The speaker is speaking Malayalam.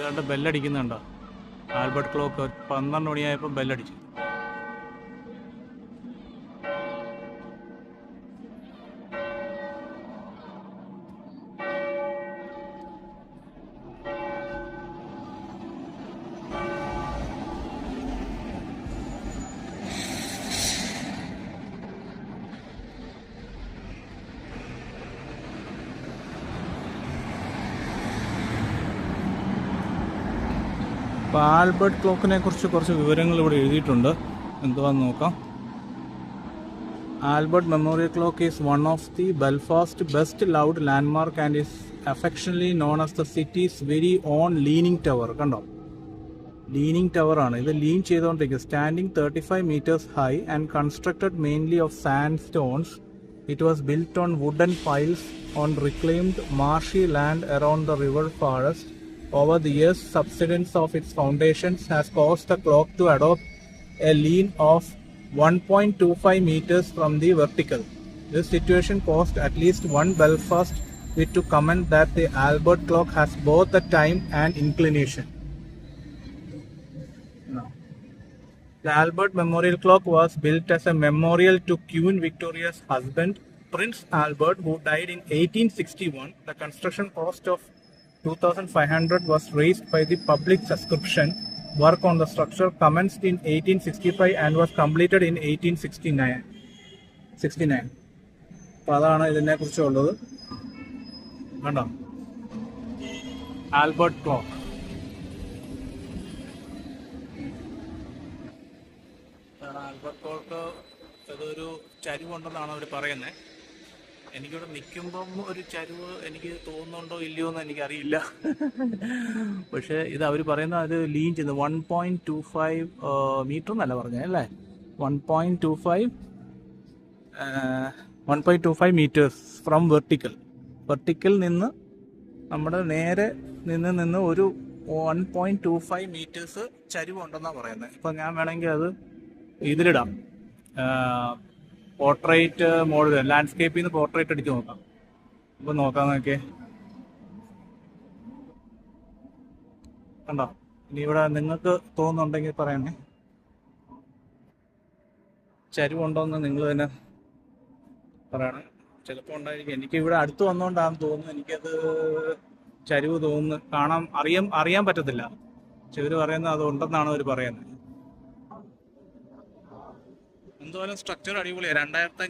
കണ്ട് ബെല്ലടിക്കുന്നുണ്ടോ? ആൽബർട്ട് ക്ലോക്ക് 12 മണിയായപ്പോൾ ബെല്ലടിച്ചു. അപ്പോൾ ആൽബർട്ട് ക്ലോക്കിനെ കുറിച്ച് കുറച്ച് വിവരങ്ങൾ ഇവിടെ എഴുതിയിട്ടുണ്ട്. എന്തുവാന്ന് നോക്കാം. Albert Memorial Clock is one of the Belfast best loved landmark and is affectionately known as the city's very own leaning tower. കണ്ടോ, ലീനിങ് ടവർ ആണ് ഇത്. ലീൻ ചെയ്തുകൊണ്ടിരിക്കുക. Standing 35 meters high and constructed mainly of sandstones. It was built on wooden piles on reclaimed marshy land around the river forest. Over the years, subsidence of its foundations has caused the clock to adopt a lean of 1.25 meters from the vertical. This situation caused at least one Belfast wit to comment that the Albert clock has both the time and inclination. The Albert Memorial Clock was built as a memorial to Queen Victoria's husband, Prince Albert, who died in 1861. The construction cost of 2,500 was raised by the public subscription. Work on the structure commenced in 1865 and was completed in 1869. അപ്പോൾ അതാണ് ഇതിനെ കുറിച്ചുള്ളത്. കണ്ടോ, ആൽബർട്ട് ക്ലോക്ക്. ആൽബർട്ട് ക്ലോക്ക് അതൊരു ചരിവുണ്ടെന്നാണ് അവർ പറയുന്നത്. എനിക്കിവിടെ നിൽക്കുമ്പം ഒരു ചരിവ് എനിക്ക് തോന്നുന്നുണ്ടോ ഇല്ലയോ എന്ന് എനിക്കറിയില്ല. പക്ഷേ ഇത് അവർ പറയുന്നത് അത് ലീൻ ചെയ്യുന്നത് 1.25 മീറ്റർ എന്നല്ല പറഞ്ഞത് അല്ലേ, 1.25 മീറ്റേഴ്സ് ഫ്രം വെർട്ടിക്കൽ നിന്ന് നമ്മുടെ നേരെ നിന്ന് ഒരു 1.25 മീറ്റേഴ്സ് ചരിവുണ്ടെന്നാണ് പറയുന്നത്. ഇപ്പം ഞാൻ വേണമെങ്കിൽ അത് ഇതിലിടാം. പോർട്രേറ്റ് മോഡ്, ലാൻഡ്സ്കേപ്പിൽ നിന്ന് പോർട്രേറ്റ് അടിച്ച് നോക്കാം. അപ്പോൾ നോക്കാം നോക്കിയേ, കണ്ടോ. ഇനി ഇവിടെ നിങ്ങൾക്ക് തോന്നുന്നുണ്ടെങ്കിൽ പറയണേ, ചരിവുണ്ടോയെന്ന് നിങ്ങൾ തന്നെ പറയണേ. ചിലപ്പോൾ ഉണ്ടായിരിക്കും. എനിക്ക് ഇവിടെ അടുത്ത് വന്നുകൊണ്ടാണെന്ന് തോന്നുന്നു എനിക്കത് ചരിവ് തോന്നുന്നു. അറിയാൻ പറ്റത്തില്ല. ചിലർ പറയുന്നത് അത് ഉണ്ടെന്നാണ് അവർ പറയുന്നത്. എന്തുപോലെ സ്ട്രക്ചർ അടിപൊളിയാണ്. 2500